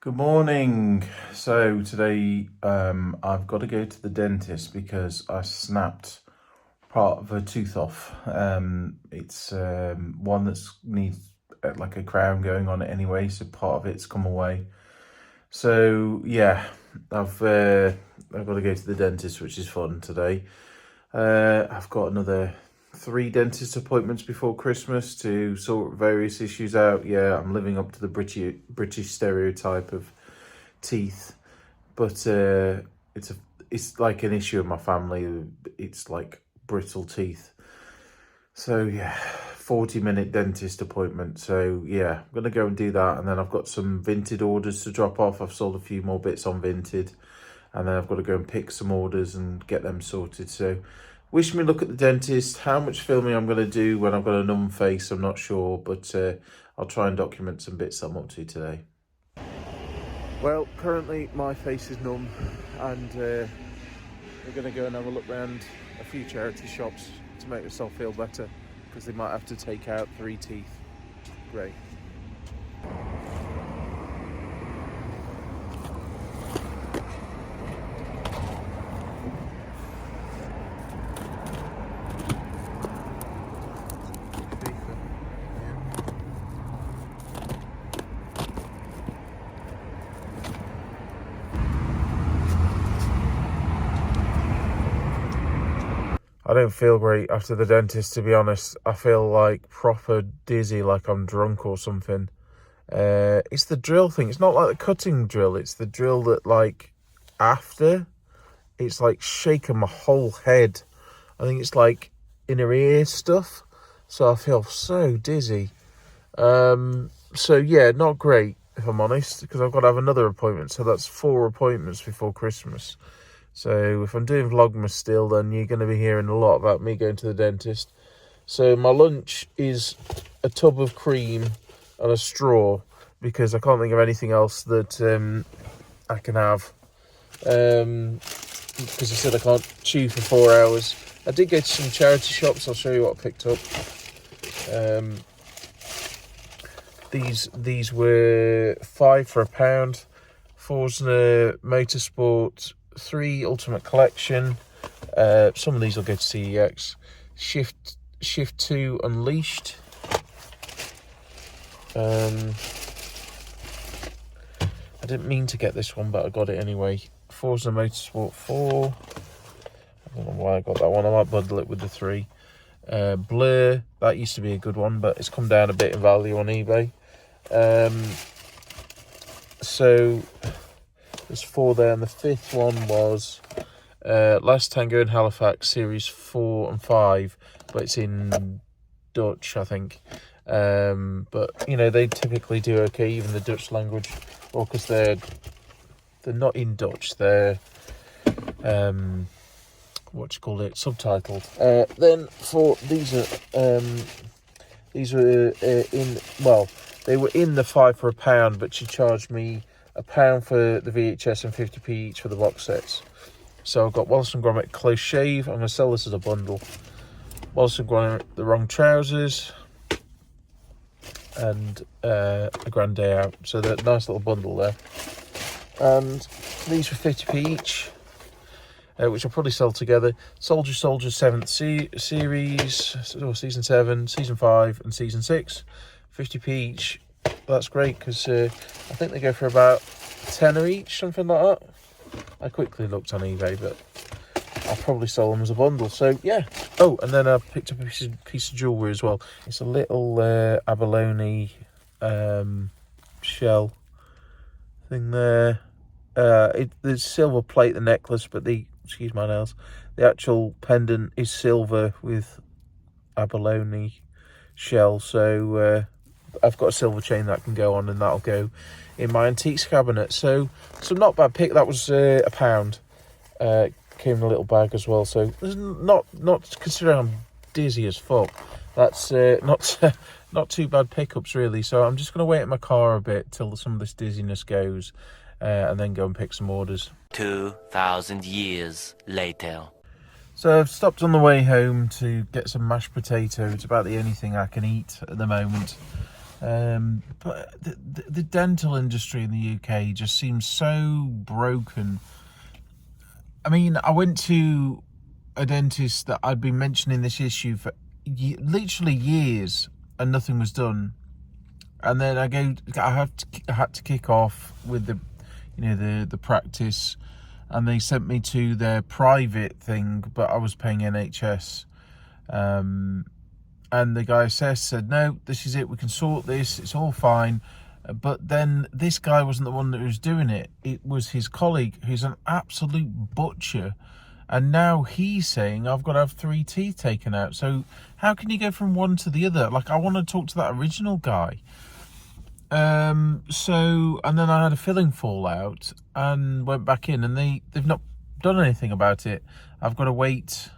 Good morning. So today I've got to go to the dentist because I snapped part of a tooth off. It's one that needs like a crown going on it anyway, so part of it's come away. So yeah, I've got to go to the dentist, which is fun today. I've got another 3 dentist appointments before Christmas to sort various issues out. Yeah, I'm living up to the British stereotype of teeth, but it's like an issue in my family. It's like brittle teeth. So yeah, 40-minute dentist appointment. So yeah, I'm gonna go and do that, and then I've got some Vinted orders to drop off. I've sold a few more bits on Vinted, and then I've got to go and pick some orders and get them sorted. So wish me luck at the dentist. How much filming I'm going to do when I've got a numb face, I'm not sure, but I'll try and document some bits I'm up to today. Well, currently my face is numb, and we're going to go and have a look around a few charity shops to make myself feel better, because they might have to take out 3 teeth. Great. I don't feel great after the dentist, to be honest. I feel like proper dizzy, like I'm drunk or something. It's the drill thing. It's not like the cutting drill. It's the drill that, like, after, it's like shaking my whole head. I think it's like inner ear stuff. So I feel so dizzy. So yeah, not great, if I'm honest, because I've got to have another appointment. So that's 4 appointments before Christmas. So if I'm doing vlogmas still, then you're going to be hearing a lot about me going to the dentist. So my lunch is a tub of cream and a straw, because I can't think of anything else that I can have. Because I said I can't chew for 4 hours. I did go to some charity shops. I'll show you what I picked up. These were 5 for £1. Forza Motorsport 3 Ultimate Collection. Some of these will go to CEX. Shift 2 Unleashed. I didn't mean to get this one, but I got it anyway. Forza Motorsport 4. I don't know why I got that one. I might bundle it with the 3. Blur, that used to be a good one, but it's come down a bit in value on eBay. So there's 4 there, and the 5th one was Last Tango in Halifax, Series 4 and 5, but it's in Dutch, I think. But, you know, they typically do okay, even the Dutch language, or because they're not in Dutch, they're, subtitled. Then for these were they were in the 5 for £1, but she charged me £1 for the VHS and 50p each for the box sets. So I've got Wallace and Gromit Close Shave. I'm going to sell this as a bundle. Wallace and Gromit The Wrong Trousers, and A Grand Day Out. So they're a nice little bundle there. And these were 50p each, which I'll probably sell together. Soldier 7th series, or Season 7, Season 5 and Season 6. 50p each. That's great, because I think they go for about 10 each, something like that. I quickly looked on eBay, but I'll probably sell them as a bundle. So yeah. Oh, and then I picked up a piece of jewellery as well. It's a little abalone shell thing there. There's silver plate, the necklace, but excuse my nails, the actual pendant is silver with abalone shell. So I've got a silver chain that can go on, and that'll go in my antiques cabinet. So not bad pick. That was £1. Came in a little bag as well. So not considering I'm dizzy as fuck, that's not too bad pickups really. So I'm just going to wait in my car a bit till some of this dizziness goes, and then go and pick some orders. 2,000 years later. So I've stopped on the way home to get some mashed potato. It's about the only thing I can eat at the moment. But the dental industry in the UK just seems so broken. I mean, I went to a dentist that I'd been mentioning this issue for literally years, and nothing was done. And then I had to kick off with the practice, and they sent me to their private thing, but I was paying NHS. And the guy said, no, this is it, we can sort this, it's all fine. But then this guy wasn't the one that was doing it. It was his colleague, who's an absolute butcher. And now he's saying, I've got to have 3 teeth taken out. So how can you go from one to the other? Like, I want to talk to that original guy. And then I had a filling fallout and went back in, and they've not done anything about it. I've got to wait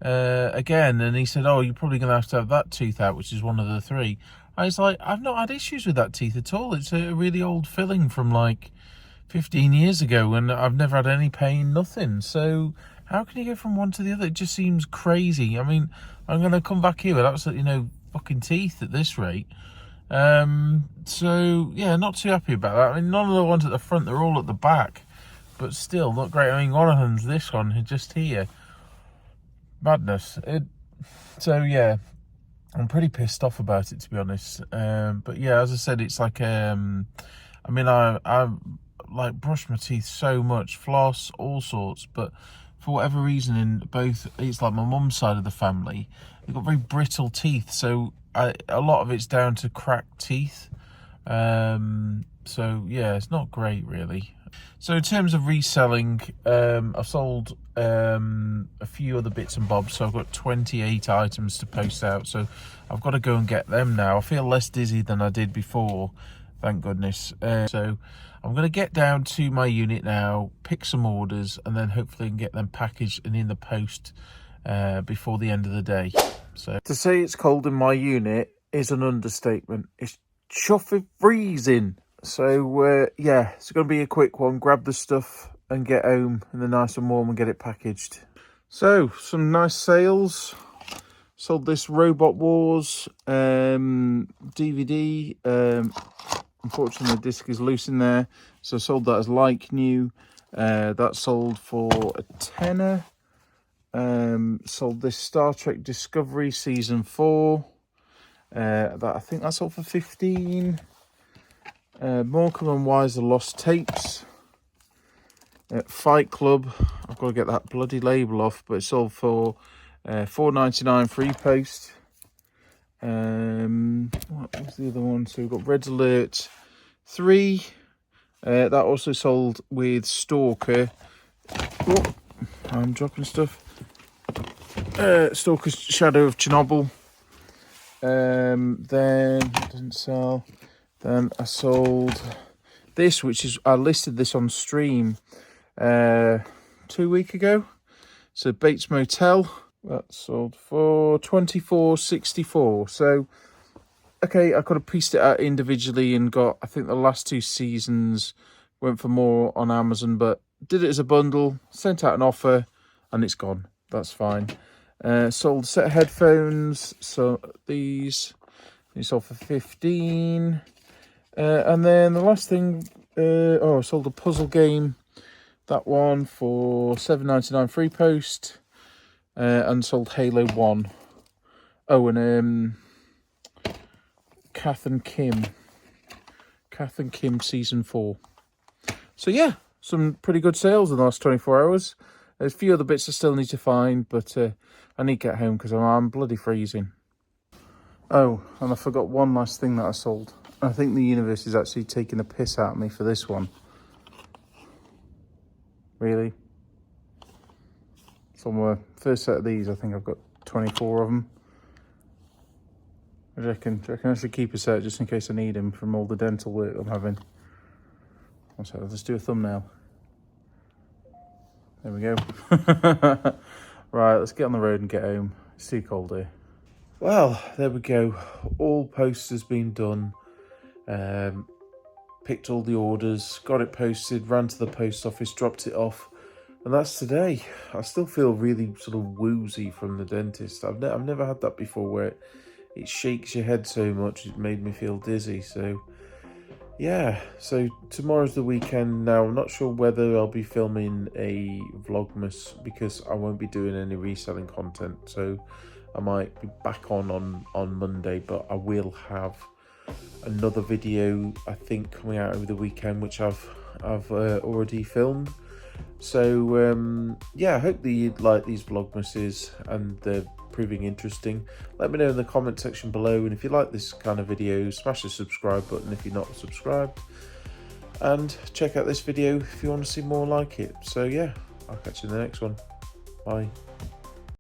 again. And he said, oh, you're probably going to have that tooth out, which is one of the 3. I was like, I've not had issues with that teeth at all. It's a really old filling from like 15 years ago, and I've never had any pain, nothing. So how can you go from one to the other? It just seems crazy. I mean, I'm going to come back here with absolutely no fucking teeth at this rate. So yeah, not too happy about that. I mean, none of the ones at the front, they're all at the back, but still not great. I mean, one of them's this one, just here. Madness. So yeah, I'm pretty pissed off about it, to be honest. But yeah, as I said, it's like, I mean, I like brush my teeth so much, floss, all sorts, but for whatever reason, in both, it's like my mum's side of the family, they've got very brittle teeth, so a lot of it's down to cracked teeth. So yeah, it's not great really. So in terms of reselling, I've sold a few other bits and bobs, so I've got 28 items to post out, so I've got to go and get them now. I feel less dizzy than I did before, thank goodness. So I'm going to get down to my unit now, pick some orders, and then hopefully I can get them packaged and in the post before the end of the day. So to say it's cold in my unit is an understatement. It's chuffing freezing. So yeah, it's going to be a quick one. Grab the stuff and get home in the nice and warm and get it packaged. So some nice sales. Sold this Robot Wars DVD. Unfortunately, the disc is loose in there, so I sold that as like new. That sold for a tenner. Sold this Star Trek Discovery Season 4. That I think that sold for 15. Morecambe and Wiser Lost Tapes. Fight Club. I've got to get that bloody label off, but it sold for $4.99 free post. What was the other one? So we've got Red Alert 3. That also sold with Stalker. Oh, I'm dropping stuff. Stalker's Shadow of Chernobyl. Then didn't sell. Then I sold this, which is, I listed this on stream 2 weeks ago. So Bates Motel, that sold for $24.64. So okay, I could have pieced it out individually and got, I think the last 2 seasons went for more on Amazon, but did it as a bundle, sent out an offer, and it's gone. That's fine. Sold a set of headphones, so these sold for 15. And then the last thing, I sold a puzzle game, that one for $7.99 free post, and sold Halo 1. Oh, and Kath and Kim Season 4. So yeah, some pretty good sales in the last 24 hours. There's a few other bits I still need to find, but I need to get home because I'm bloody freezing. Oh, and I forgot one last thing that I sold. I think the universe is actually taking the piss out of me for this one. Really? So my first set of these, I think I've got 24 of them. Do you reckon I should keep a set just in case I need them from all the dental work I'm having? So let's do a thumbnail. There we go. Right, let's get on the road and get home. It's too cold here. Well, there we go. All post has been done. Picked all the orders, got it posted, ran to the post office, dropped it off, and that's today. I still feel really sort of woozy from the dentist. I've never had that before, where it shakes your head so much it made me feel dizzy. So yeah, so tomorrow's the weekend now. I'm not sure whether I'll be filming a vlogmas because I won't be doing any reselling content, so I might be back on Monday, but I will have another video I think coming out over the weekend which I've already filmed. So yeah, I hope that you like these vlogmases and they're proving interesting. Let me know in the comment section below, and if you like this kind of video, smash the subscribe button if you're not subscribed, and check out this video if you want to see more like it. So yeah, I'll catch you in the next one. Bye.